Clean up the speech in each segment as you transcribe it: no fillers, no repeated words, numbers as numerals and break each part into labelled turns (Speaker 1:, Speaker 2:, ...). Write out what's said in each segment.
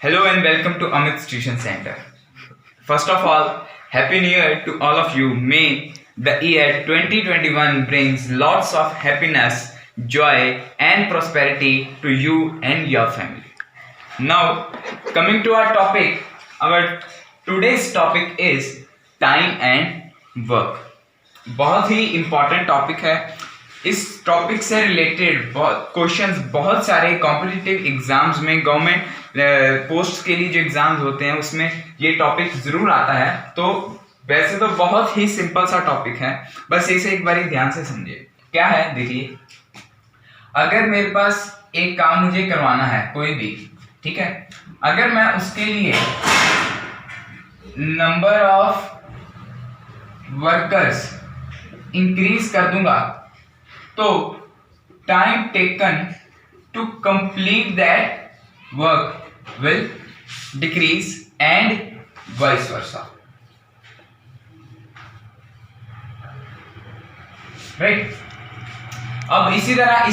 Speaker 1: Hello and welcome to Amit's Tuition Center. First of all, Happy New Year to all of you. May the year 2021 brings lots of happiness, joy and prosperity to you and your family. Now, coming to our topic, our today's topic is time and work. बहुत ही important topic है. इस topic से related questions बहुत सारे competitive exams में, government post के लिए जो एग्जाम्स होते हैं उसमें ये टॉपिक जरूर आता है. तो वैसे तो बहुत ही सिंपल सा टॉपिक है, बस इसे एक बार ध्यान से समझिए. क्या है, देखिए, अगर मेरे पास एक काम मुझे करवाना है कोई भी, ठीक है, अगर मैं उसके लिए नंबर ऑफ वर्कर्स इंक्रीज कर दूंगा तो time taken to complete that work will decrease and vice versa. Right. अब इसी तरह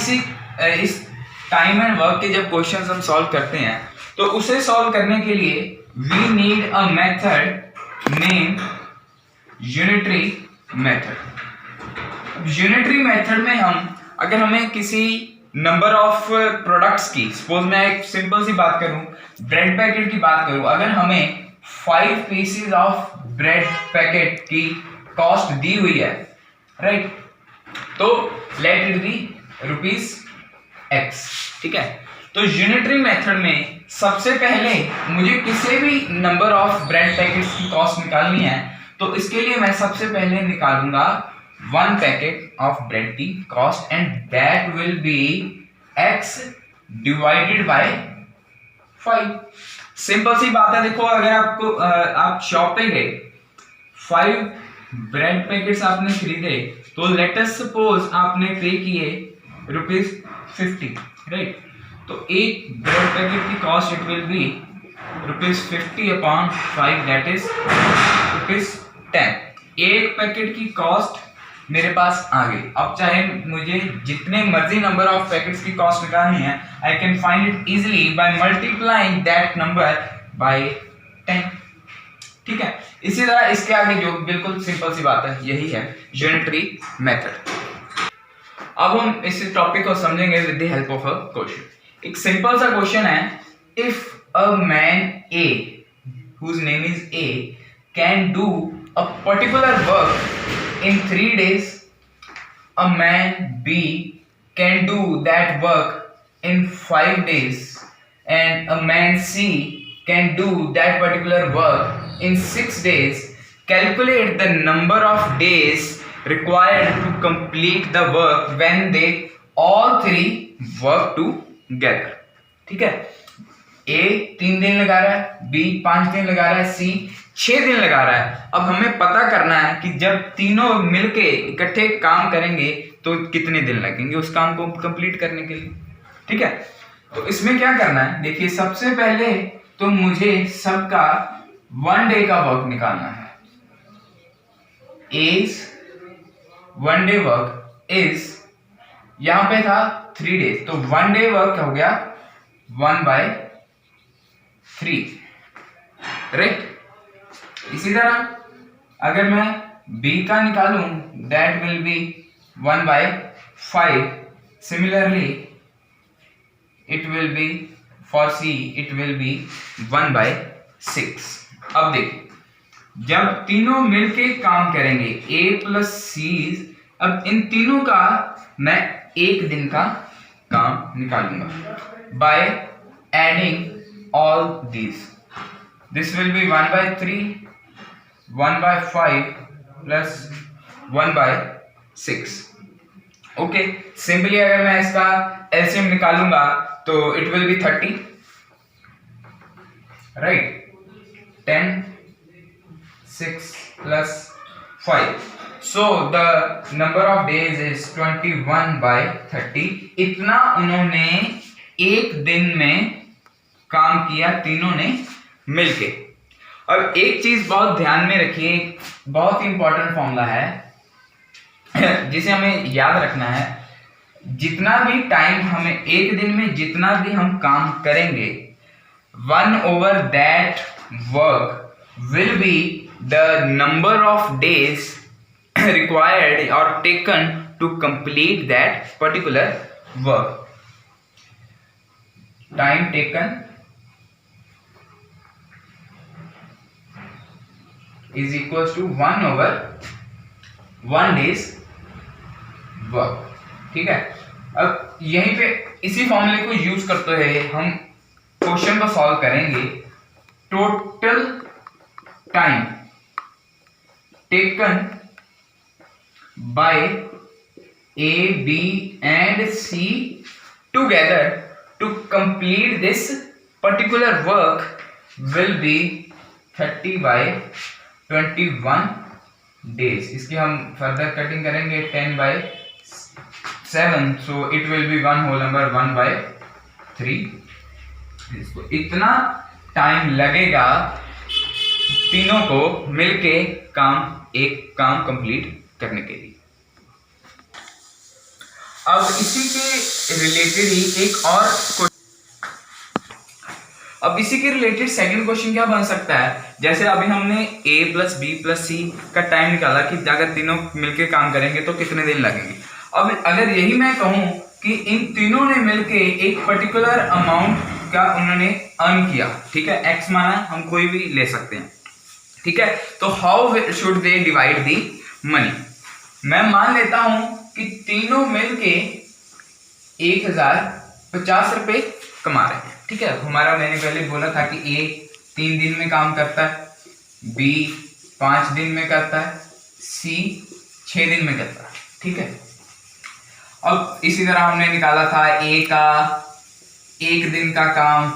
Speaker 1: इस टाइम एंड वर्क के जब क्वेश्चंस हम सॉल्व करते हैं तो उसे सॉल्व करने के लिए we need a method name unitary method. Unitary method में अगर हमें किसी नंबर ऑफ प्रोडक्ट्स की, सपोज मैं एक सिंपल सी बात करूं, ब्रेड पैकेट की बात करूं, अगर हमें 5 पीसेस ऑफ ब्रेड पैकेट की कॉस्ट दी हुई है, राइट, तो लेट इट बी ₹X. ठीक है. तो यूनिटरी मेथड में सबसे पहले मुझे किसी भी नंबर ऑफ ब्रेड पैकेट्स की कॉस्ट निकालनी है, तो इसके लिए मैं सबसे पहले निकालूंगा 1 पैकेट ऑफ ब्रेड की cost and that will be X divided by 5. Simple सी बात है. देखो, अगर आप शॉप पे गए, 5 ब्रेड पैकेट्स आपने खरीदे, तो लेट अस सपोज आपने पे किए ₹50, राइट. तो एक ब्रेड पैकेट की cost it will be ₹50 upon 5, that is ₹10. एक पैकेट की कॉस्ट मेरे पास आ गई. अब चाहे मुझे जितने मर्जी नंबर ऑफ पैकेट्स की कॉस्ट निकालनी है, I can find it easily by multiplying that number by 10. ठीक है. इसी तरह इसके आगे जो बिल्कुल सिंपल सी बात है, यही है यूनिटरी मेथड. अब हम इस टॉपिक को समझेंगे with the help of a question. एक सिंपल सा क्वेश्चन है, if a man A whose name is A can do a particular work in 3 days, a man B can do that work in 5 days, and a man C can do that particular work in 6 days. Calculate the number of days required to complete the work when they all three work together. ठीक है. A 3 दिन लगा रहा है, B 5 दिन लगा रहा है, C 6 दिन लगा रहा है. अब हमें पता करना है कि जब तीनों मिलके इकट्ठे काम करेंगे तो कितने दिन लगेंगे उस काम को कंप्लीट करने के लिए. ठीक है. तो इसमें क्या करना है, देखिए, सबसे पहले तो मुझे सबका 1 डे का वर्क निकालना है. A's 1 डे वर्क इज, यहां पे था 3 डेज, तो 1 डे वर्क हो गया 1/3, राइट. इसी तरह अगर मैं B का निकालूं, that will B 1/5. Similarly it will be for C, it will be 1/6. अब देखिए, जब तीनों मिलके काम करेंगे A प्लस C, अब इन तीनों का मैं 1 दिन का काम निकालूंगा by adding all these. This will B 1/3, 1/5 plus 1/6. Okay. Simply अगर मैं इसका एलसीएम निकालूंगा तो it will be 30, right. 10, 6 plus 5. So the number of days is 21/30. इतना उन्होंने एक दिन में काम किया, तीनों ने मिलके. अब एक चीज बहुत ध्यान में रखिए, बहुत ही इंपॉर्टेंट फॉर्मूला है जिसे हमें याद रखना है. जितना भी टाइम हमें एक दिन में जितना भी हम काम करेंगे, 1 over that work will be the number of days required or taken to complete that particular work. Time taken is equals to 1 over 1 days work. ठीक है, अब यहीं पे इसी फॉर्मूले को यूज करते हुए हम क्वेश्चन को सॉल्व करेंगे. Total time taken by A B and C together to complete this particular work will be 30/21 days. इसकी हम फर्दर कटिंग करेंगे 10/7, so it will be 1 whole number 1/3. इसको इतना टाइम लगेगा तीनों को मिलके एक काम कंप्लीट करने के लिए. अब इसी के रिलेटेड ही इसी के रिलेटेड सेकंड क्वेश्चन क्या बन सकता है. जैसे अभी हमने a + b + c का टाइम निकाला कि अगर तीनों मिलके काम करेंगे तो कितने दिन लगेंगे. अब अगर यही मैं कहूं कि इन तीनों ने मिलके एक पर्टिकुलर अमाउंट का उन्होंने अर्न किया, ठीक है, x माना, हम कोई भी ले सकते हैं, ठीक है, तो how should they divide the money. मैं मान लेता हूं कि तीनों मिलके 1050 रुपए कमा रहे हैं. ठीक है, हमारा मैंने पहले बोला था कि A 3 दिन में काम करता है, B 5 दिन में करता है, C 6 दिन में करता है. ठीक है, अब इसी तरह हमने निकाला था A का 1 दिन का काम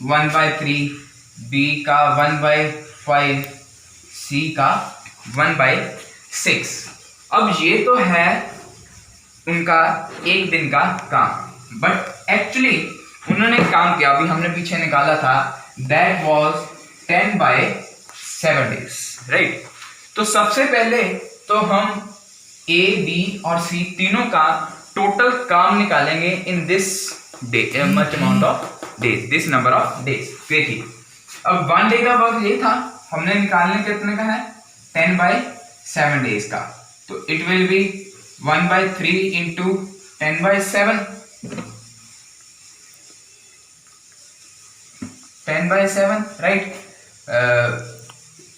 Speaker 1: 1/3, B का 1/5, C का 1/6. अब ये तो है उनका 1 दिन का काम, बट एक्चुअली उन्होंने काम किया, अभी हमने पीछे निकाला था, that was 10/7 days, राइट. तो सबसे पहले तो हम A, B और C तीनों का टोटल काम निकालेंगे in this day, much amount of days, this number of days. देखिए, अब 1 डे का वर्क ये था, हमने निकालने कितने का है 10/7 डेज का, तो it will be 1/3 into 10/7, 10/7, right.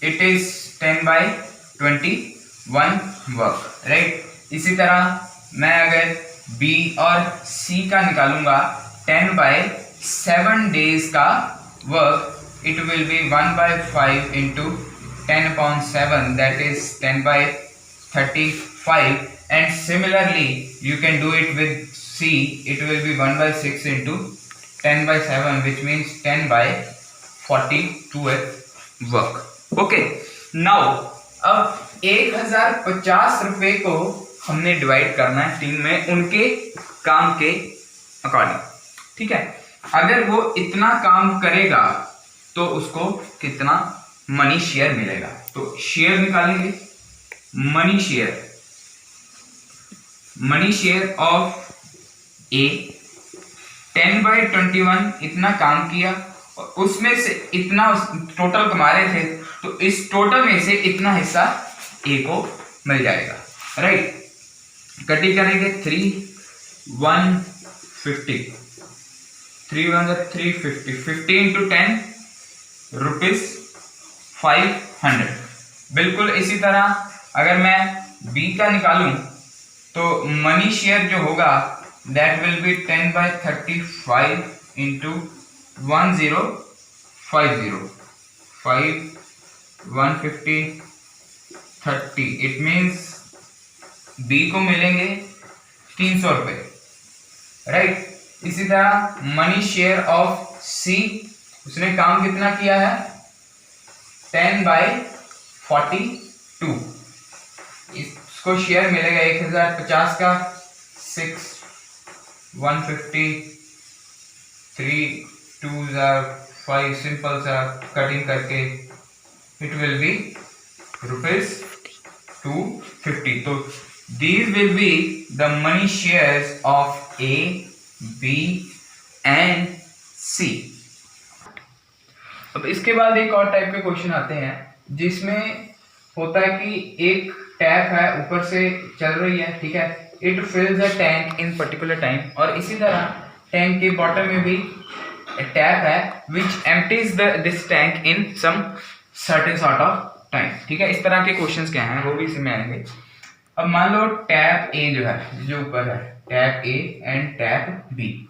Speaker 1: It is 10/21 work, right. इसी तरह मैं अगर B और C का निकालूंगा 10/7 days का work, it will be 1/5 into 10/7, that is 10/35, and similarly you can do it with C, it will be 1/6 into 10/7, which means 10/42 work. Okay, now अब 1050 रुपए को हमने डिवाइड करना है टीम में उनके काम के अकॉर्डिंग. ठीक है, अगर वो इतना काम करेगा तो उसको कितना मनी शेयर मिलेगा. तो शेयर निकालेंगे, मनी शेयर ऑफ ए 10/21 इतना काम किया और उसमें से इतना टोटल कमा रहे थे, तो इस टोटल में से इतना हिस्सा ए को मिल जाएगा, राइट. कटिंग करेंगे 350 50 into 10 रुपीज 500. बिल्कुल इसी तरह अगर मैं बी का निकालूं तो मनी शेयर जो होगा that will be 10/35 into 1050 150 30. It means B को मिलेंगे 300 रुपए, राइट. इसी तरह मनी शेयर ऑफ C, उसने काम कितना किया है 10/42, इसको शेयर मिलेगा 1050 का 6 150 3 2s are 5, सिंपल सा कटिंग करके इट विल बी ₹250. तो these will be the money shares of A, B and C. अब इसके बाद एक और टाइप के क्वेश्चन आते हैं जिसमें होता है कि एक टैप है ऊपर से चल रही है, ठीक है, it fills the tank in particular time, और इसी तरह टैंक के बॉटम में भी टैप है which empties this tank in some certain sort of time, ठीक है। इस तरह के क्वेश्चंस क्या हैं वो भी इसमें आएंगे। अब मान लो टैप ए जो है, जो ऊपर है tap A and tap B,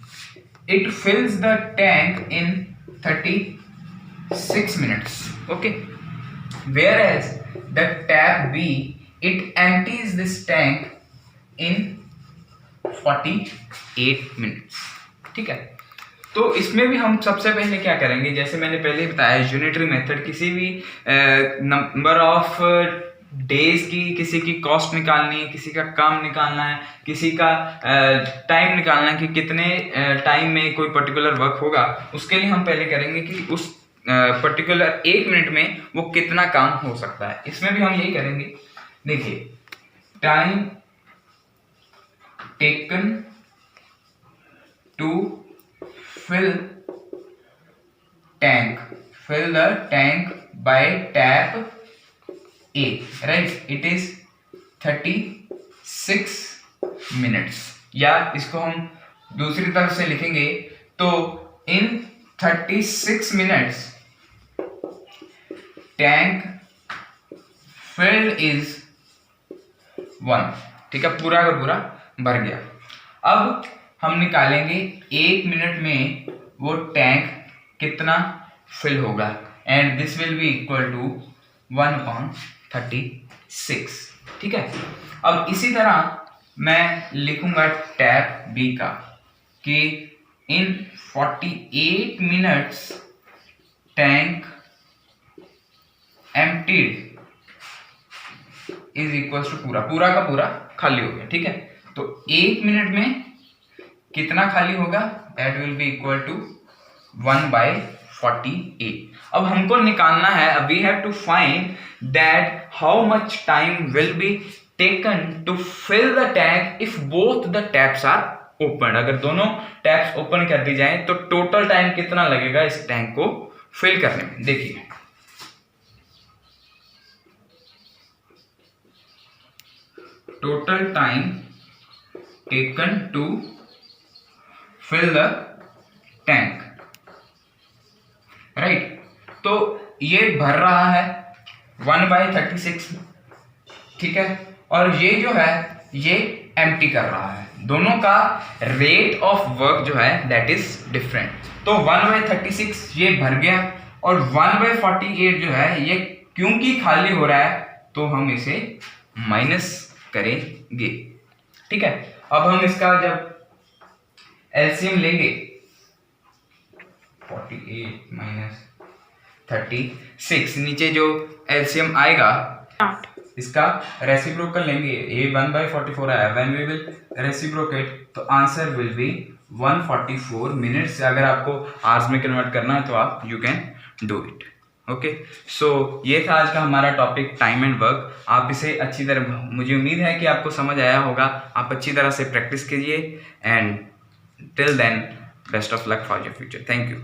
Speaker 1: it fills the tank in 36 minutes, okay, whereas the tap B, it empties this tank in 48 minutes, ठीक है। तो इसमें भी हम सबसे पहले क्या करेंगे, जैसे मैंने पहले बताया यूनिटरी मेथड, किसी भी नंबर ऑफ डेज की किसी की कॉस्ट निकालनी है, किसी का काम निकालना है, किसी का टाइम निकालना है कि कितने टाइम में कोई पर्टिकुलर वर्क होगा, उसके लिए हम पहले करेंगे कि उस पर्टिकुलर 1 मिनट में वो कितना काम हो सकता है। इसमें भी हम यही करेंगे। देखिए, time taken to fill the tank by tap A, right, it is 36 minutes, या इसको हम दूसरी तरफ से लिखेंगे तो in 36 minutes tank filled is 1, ठीक है, पूरा का पूरा भर गया। अब हम निकालेंगे 1 मिनट में वो टैंक कितना फिल होगा, and this will be equal to 1/36, ठीक है। अब इसी तरह मैं लिखूंगा टैप बी का कि in 48 minutes tank emptied is equal to पूरा का पूरा खाली हो गया, ठीक है। तो 1 मिनट में कितना खाली होगा, that will be equal to 1/48। अब हमको निकालना है, we have to find that how much time will be taken to fill the tank if both the taps are open. अगर दोनों टैप्स ओपन कर दी जाए तो टोटल टाइम कितना लगेगा इस टैंक को फिल करने में। देखिए, total time taken to fill the tank, right, तो ये भर रहा है 1/36, ठीक है, और ये जो है ये एम्प्टी कर रहा है। दोनों का रेट ऑफ वर्क जो है दैट इज डिफरेंट। तो 1/36 ये भर गया और 1/48 जो है ये क्योंकि खाली हो रहा है तो हम इसे माइनस करेंगे, ठीक है। अब हम इसका जब एलसीएम लेंगे 48 माइनस 36, नीचे जो एलसीएम आएगा इसका रेसिप्रोकल लेंगे, ये 1/44 आया, व्हेन वी विल रेसिप्रोकेट तो आंसर विल बी 144 मिनट्स। अगर आपको आवर्स में कन्वर्ट करना है तो आप you can do it, okay. So ये था आज का हमारा टॉपिक टाइम एंड वर्क। आप इसे अच्छी तरह, मुझे उम्मीद है कि आपको समझ आया होगा, आप अच्छी तरह से प्रैक्टिस कीजिए, and till then, best of luck for your future. Thank you.